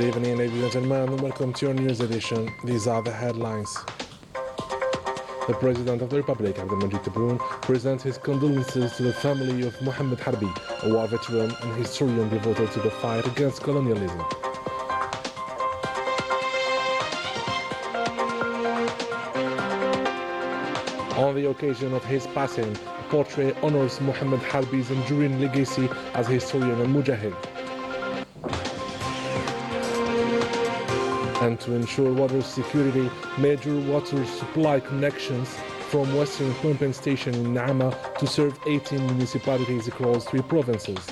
Good evening, ladies and gentlemen, and welcome to your news edition. These are the headlines. The President of the Republic, Abdelmajid Tebboune, presents his condolences to the family of Mohammed Harbi, a war veteran and historian devoted to the fight against colonialism. On the occasion of his passing, a portrait honors Mohammed Harbi's enduring legacy as historian and mujahid. And to ensure water security, major water supply connections from Western pumping station in Naama to serve 18 municipalities across 3 provinces.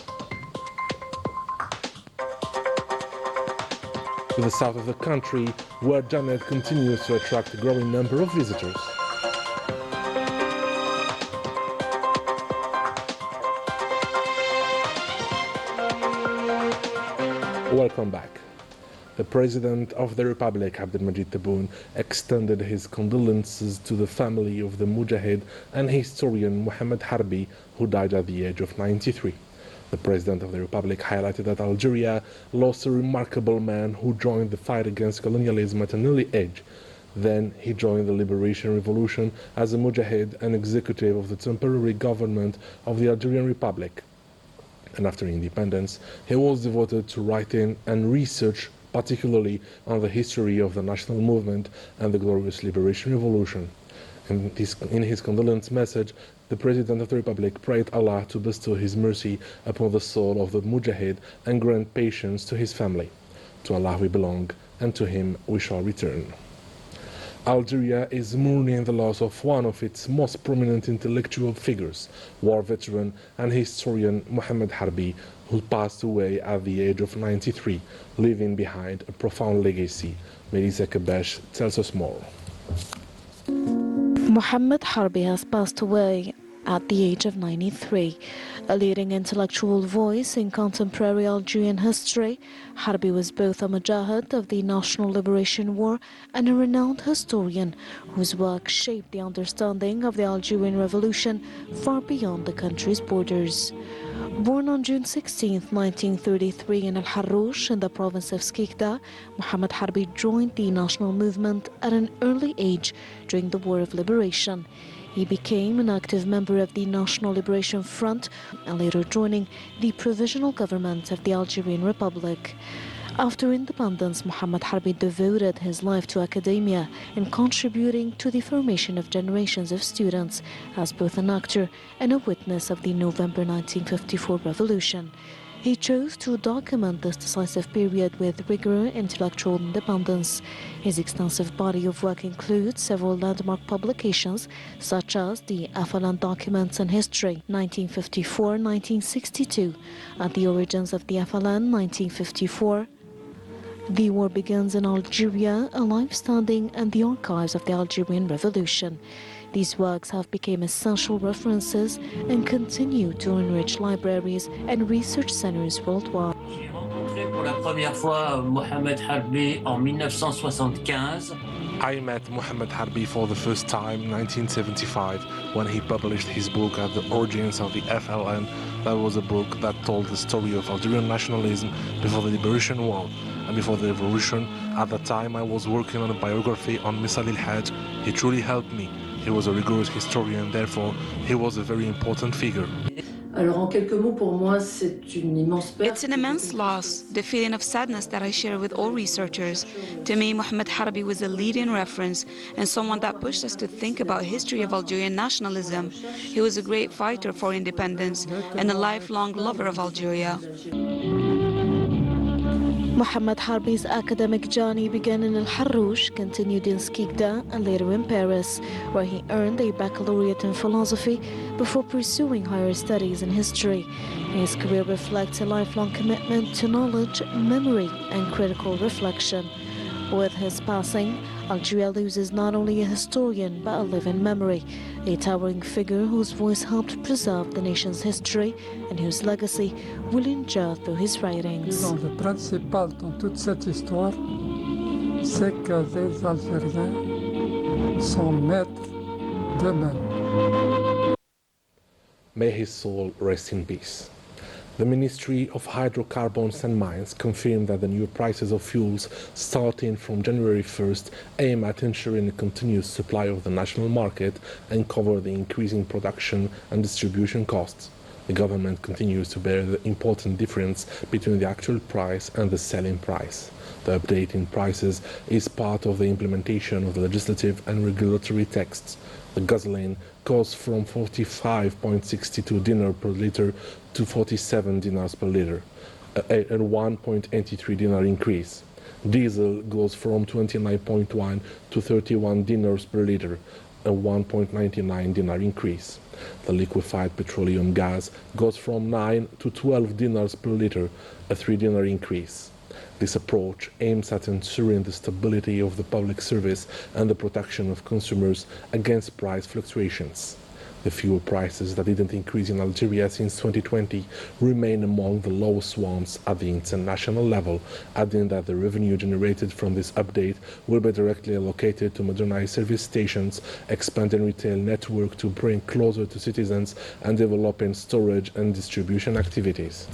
To the south of the country, where Janet continues to attract a growing number of visitors. Welcome back. The President of the Republic, Abdelmajid Tebboune, extended his condolences to the family of the mujahid and historian Mohammed Harbi, who died at the age of 93. The President of the Republic highlighted that Algeria lost a remarkable man who joined the fight against colonialism at an early age. Then he joined the Liberation Revolution as a mujahid and executive of the temporary government of the Algerian Republic. And after independence, he was devoted to writing and research, particularly on the history of the national movement and the glorious Liberation Revolution. In his condolence message, the President of the Republic prayed Allah to bestow His mercy upon the soul of the mujahid and grant patience to his family. To Allah we belong, and to Him we shall return. Algeria is mourning the loss of one of its most prominent intellectual figures, war veteran and historian Mohammed Harbi, who passed away at the age of 93, leaving behind a profound legacy. Melissa Kabesh tells us more. Mohammed Harbi has passed away at the age of 93. A leading intellectual voice in contemporary Algerian history, Harbi was both a mujahid of the National Liberation War and a renowned historian whose work shaped the understanding of the Algerian Revolution far beyond the country's borders. Born on June 16, 1933 in Al-Harrouch in the province of Skikda, Mohammed Harbi joined the national movement at an early age during the War of Liberation. He became an active member of the National Liberation Front and later joining the Provisional Government of the Algerian Republic. After independence, Mohammed Harbi devoted his life to academia and contributing to the formation of generations of students as both an actor and a witness of the November 1954 revolution. He chose to document this decisive period with rigor and intellectual independence. His extensive body of work includes several landmark publications, such as the Afalan Documents and History, 1954-1962, At the Origins of the Afalan, 1954, The War Begins in Algeria, A Life Standing, and the Archives of the Algerian Revolution. These works have become essential references and continue to enrich libraries and research centers worldwide. J'ai rencontré pour la première fois Mohammed Harbi en 1975. I met Mohammed Harbi for the first time in 1975 when he published his book At the Origins of the FLN. That was a book that told the story of Algerian nationalism before the Liberation War and before the Revolution. At that time I was working on a biography on Misal el-Hajj. He truly helped me. He was a rigorous historian, therefore he was a very important figure. Alors en quelques mots, pour moi, c'est une immense perte. It's an immense loss, the feeling of sadness that I share with all researchers. To me, Mohammed Harbi was a leading reference and someone that pushed us to think about history of Algerian nationalism. He was a great fighter for independence and a lifelong lover of Algeria. Mohammed Harbi's academic journey began in Al-Harrouch, continued in Skikda, and later in Paris, where he earned a baccalaureate in philosophy before pursuing higher studies in history. His career reflects a lifelong commitment to knowledge, memory, and critical reflection. With his passing, Algeria loses not only a historian but a living memory, a towering figure whose voice helped preserve the nation's history and whose legacy will endure through his writings. Le principal dans toute cette histoire, c'est que les Algériens sont maîtres d'eux-mêmes. May his soul rest in peace. The Ministry of Hydrocarbons and Mines confirmed that the new prices of fuels starting from January 1st aim at ensuring a continuous supply of the national market and cover the increasing production and distribution costs. The government continues to bear the important difference between the actual price and the selling price. The update in prices is part of the implementation of the legislative and regulatory texts. The gasoline goes from 45.62 dinar per liter to 47 dinars per liter, a 1.83 dinar increase. Diesel goes from 29.1 to 31 dinars per liter, a 1.99 dinar increase. The liquefied petroleum gas goes from 9 to 12 dinars per liter, a 3 dinar increase. This approach aims at ensuring the stability of the public service and the protection of consumers against price fluctuations. The fuel prices that didn't increase in Algeria since 2020 remain among the lowest ones at the international level, adding that the revenue generated from this update will be directly allocated to modernize service stations, expanding retail network to bring closer to citizens, and developing storage and distribution activities.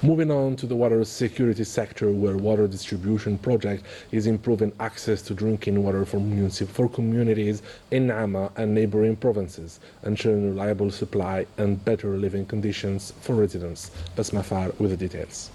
Moving on to the water security sector, where water distribution project is improving access to drinking water for communities in Nama and neighboring provinces, ensuring reliable supply and better living conditions for residents. Basma Far with the details.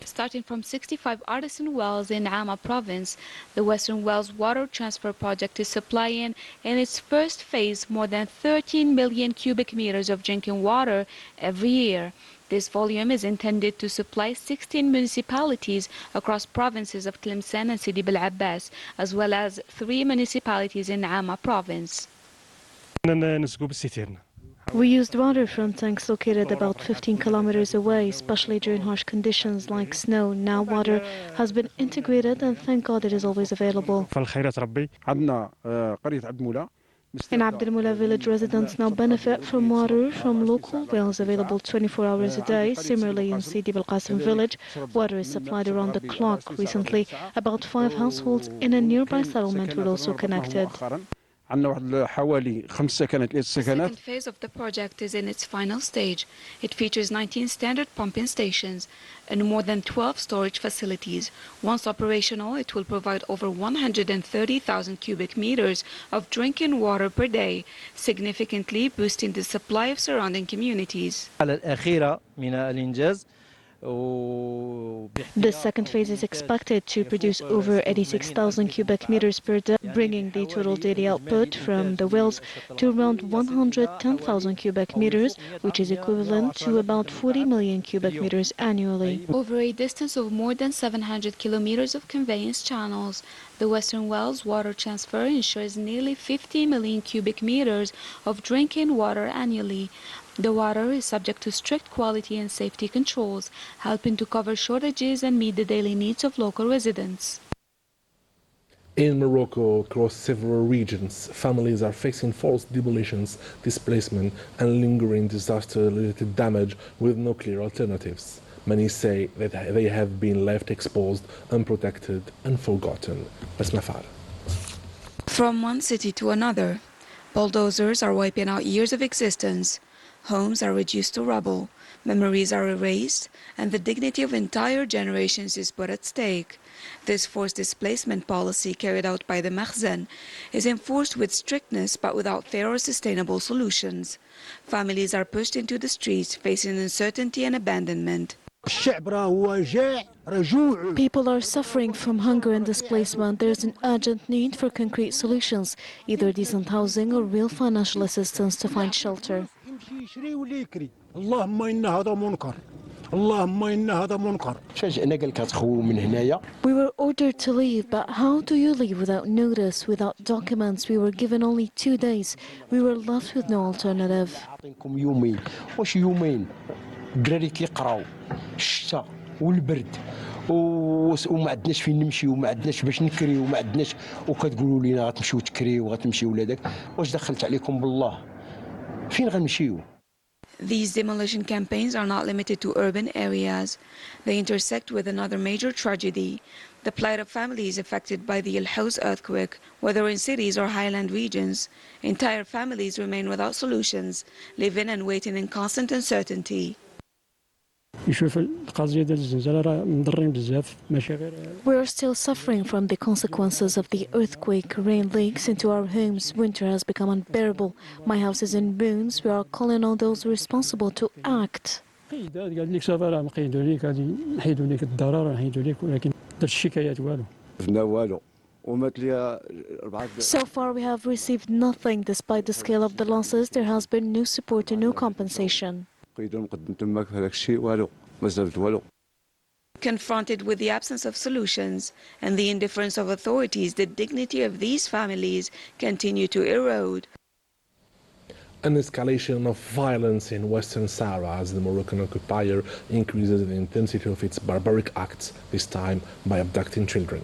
Starting from 65 artisan wells in Nama province, the Western Wells Water Transfer Project is supplying, in its first phase, more than 13 million cubic meters of drinking water every year. This volume is intended to supply 16 municipalities across provinces of Tlemcen and Sidi Bel Abbas, as well as 3 municipalities in Nama province. We used waterfront tanks located about 15 kilometers away, especially during harsh conditions like snow. Now water has been integrated, and thank God it is always available. In Abd al-Mula village, residents now benefit from water from local wells available 24 hours a day. Similarly, in Sidi Bel Qasim village, water is supplied around the clock. Recently, about 5 households in a nearby settlement were also connected. The second phase of the project is in its final stage. It features 19 standard pumping stations and more than 12 storage facilities. Once operational, it will provide over 130,000 cubic meters of drinking water per day, significantly boosting the supply of surrounding communities. The second phase is expected to produce over 86,000 cubic meters per day, bringing the total daily output from the wells to around 110,000 cubic meters, which is equivalent to about 40 million cubic meters annually. Over a distance of more than 700 kilometers of conveyance channels, the Western Wells water transfer ensures nearly 50 million cubic meters of drinking water annually. The water is subject to strict quality and safety controls, helping to cover shortages and meet the daily needs of local residents. In Morocco, across several regions, families are facing forced demolitions, displacement, and lingering disaster-related damage with no clear alternatives. Many say that they have been left exposed, unprotected, and forgotten. Basma Far. From one city to another, bulldozers are wiping out years of existence. Homes are reduced to rubble, memories are erased, and the dignity of entire generations is put at stake. This forced displacement policy carried out by the Makhzen is enforced with strictness but without fair or sustainable solutions. Families are pushed into the streets, facing uncertainty and abandonment. People are suffering from hunger and displacement. There is an urgent need for concrete solutions, either decent housing or real financial assistance to find shelter. We were ordered to leave, but how do you leave without notice, without documents? We were given only 2 days. We were left with no alternative. وما عندناش فين نمشيو وما عندناش باش نكريو وما عندناش وكتقولوا لينا غتمشيو تكريو وغتمشيو لهداك واش دخلت عليكم بالله فين غنمشيو. These demolition campaigns are not limited to urban areas. They intersect with another major tragedy, The plight of families affected by the Al-Haus earthquake, whether in cities or highland regions. Entire families remain without solutions, living and waiting in constant uncertainty. يشوف القضيه ديال الزلزال راه مضرين بزاف ماشي غير. We're still suffering from the consequences of the earthquake. Rain leaks into our homes. Winter has become unbearable. My house is in ruins. We are calling on those responsible to act. قيدات قال لك صافي راه نقيدوا لك غادي نحيدوا لك الضرر نحيدوا لك ولكن درت الشكايات والو. شفنا والو ومات لي So far, we have received nothing. Despite the scale of the losses, there has been no support and no compensation. قيدوا نقدم تماك في هذاك الشيء والو ما زالت والو. Confronted with the absence of solutions and the indifference of authorities, the dignity of these families continue to erode. An escalation of violence in Western Sahara as the Moroccan occupier increases the intensity of its barbaric acts, this time by abducting children.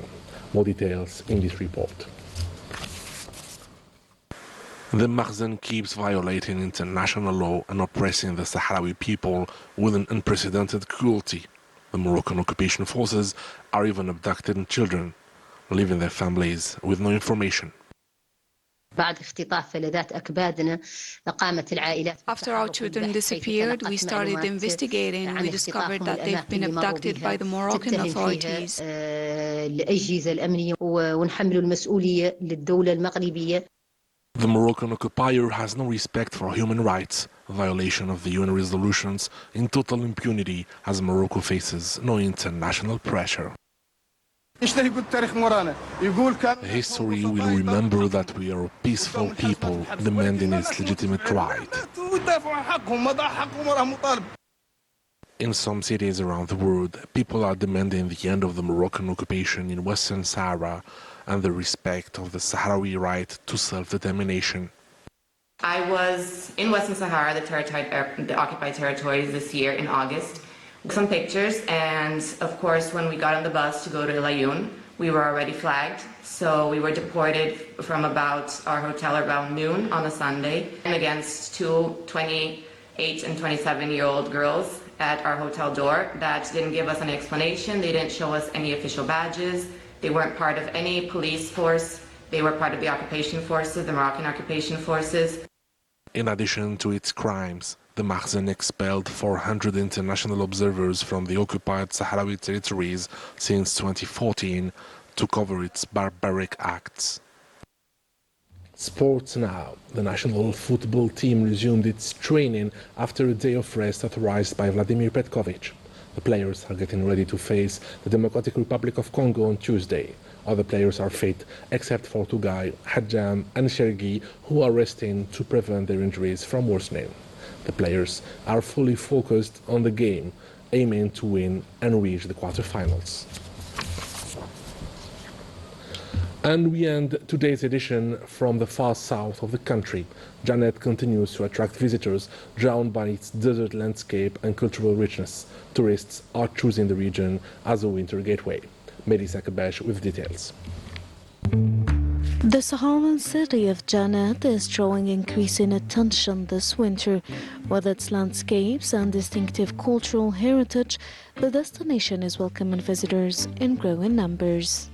More details in this report. The Makhzen keeps violating international law and oppressing the Sahrawi people with an unprecedented cruelty. The Moroccan occupation forces are even abducting children, leaving their families with no information. After our children disappeared, we started investigating. We discovered that they've been abducted by the Moroccan authorities. The Moroccan occupier has no respect for human rights, violation of the UN resolutions, in total impunity as Morocco faces no international pressure. History will remember that we are a peaceful people demanding its legitimate right. In some cities around the world, people are demanding the end of the Moroccan occupation in Western Sahara and the respect of the Sahrawi right to self-determination. I was in Western Sahara, the occupied territories, this year in August. Some pictures, and of course when we got on the bus to go to El Ayoun, we were already flagged, so we were deported from about our hotel around noon on a Sunday, and against two 28 and 27-year-old girls at our hotel door that didn't give us any explanation. They didn't show us any official badges. They weren't part of any police force. They were part of the occupation forces, the Moroccan occupation forces. In addition to its crimes, the Makhzen expelled 400 international observers from the occupied Sahrawi territories since 2014 to cover its barbaric acts. Sports now. The national football team resumed its training after a day of rest authorized by Vladimir Petkovic. The players are getting ready to face the Democratic Republic of Congo on Tuesday. Other players are fit, except for Tugay, Hadjam and Shergi, who are resting to prevent their injuries from worsening. The players are fully focused on the game, aiming to win and reach the quarterfinals. And we end today's edition from the far south of the country. Janet continues to attract visitors, drawn by its desert landscape and cultural richness. Tourists are choosing the region as a winter gateway. Mehdi Sakabesh with details. The Saharan city of Janet is drawing increasing attention this winter. With its landscapes and distinctive cultural heritage, the destination is welcoming visitors in growing numbers.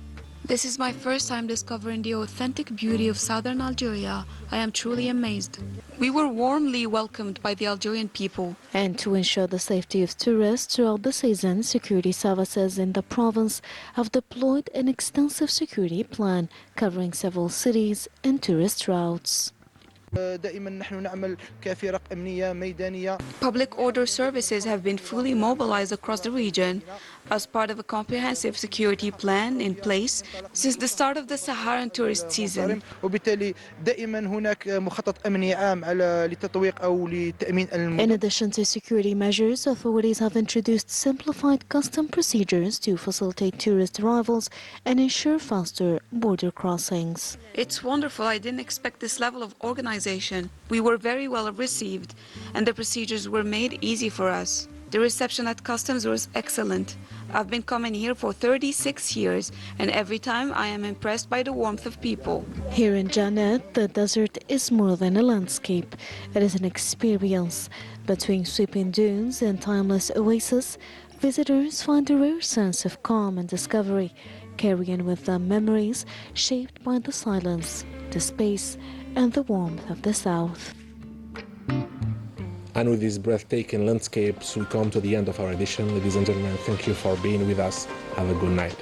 This is my first time discovering the authentic beauty of southern Algeria. I am truly amazed. We were warmly welcomed by the Algerian people. And to ensure the safety of tourists throughout the season, security services in the province have deployed an extensive security plan covering several cities and tourist routes. Public order services have been fully mobilized across the region as part of a comprehensive security plan in place since the start of the Saharan tourist season. In addition to security measures, authorities have introduced simplified custom procedures to facilitate tourist arrivals and ensure faster border crossings. It's wonderful. I didn't expect this level of organization. We were very well received, and the procedures were made easy for us. The reception at customs was excellent. I've been coming here for 36 years, and every time I am impressed by the warmth of people. Here in Janet, the desert is more than a landscape. It is an experience. Between sweeping dunes and timeless oases, visitors find a rare sense of calm and discovery. carrying with them memories shaped by the silence, the space, and the warmth of the South. And with these breathtaking landscapes, we come to the end of our edition. Ladies and gentlemen, thank you for being with us. Have a good night.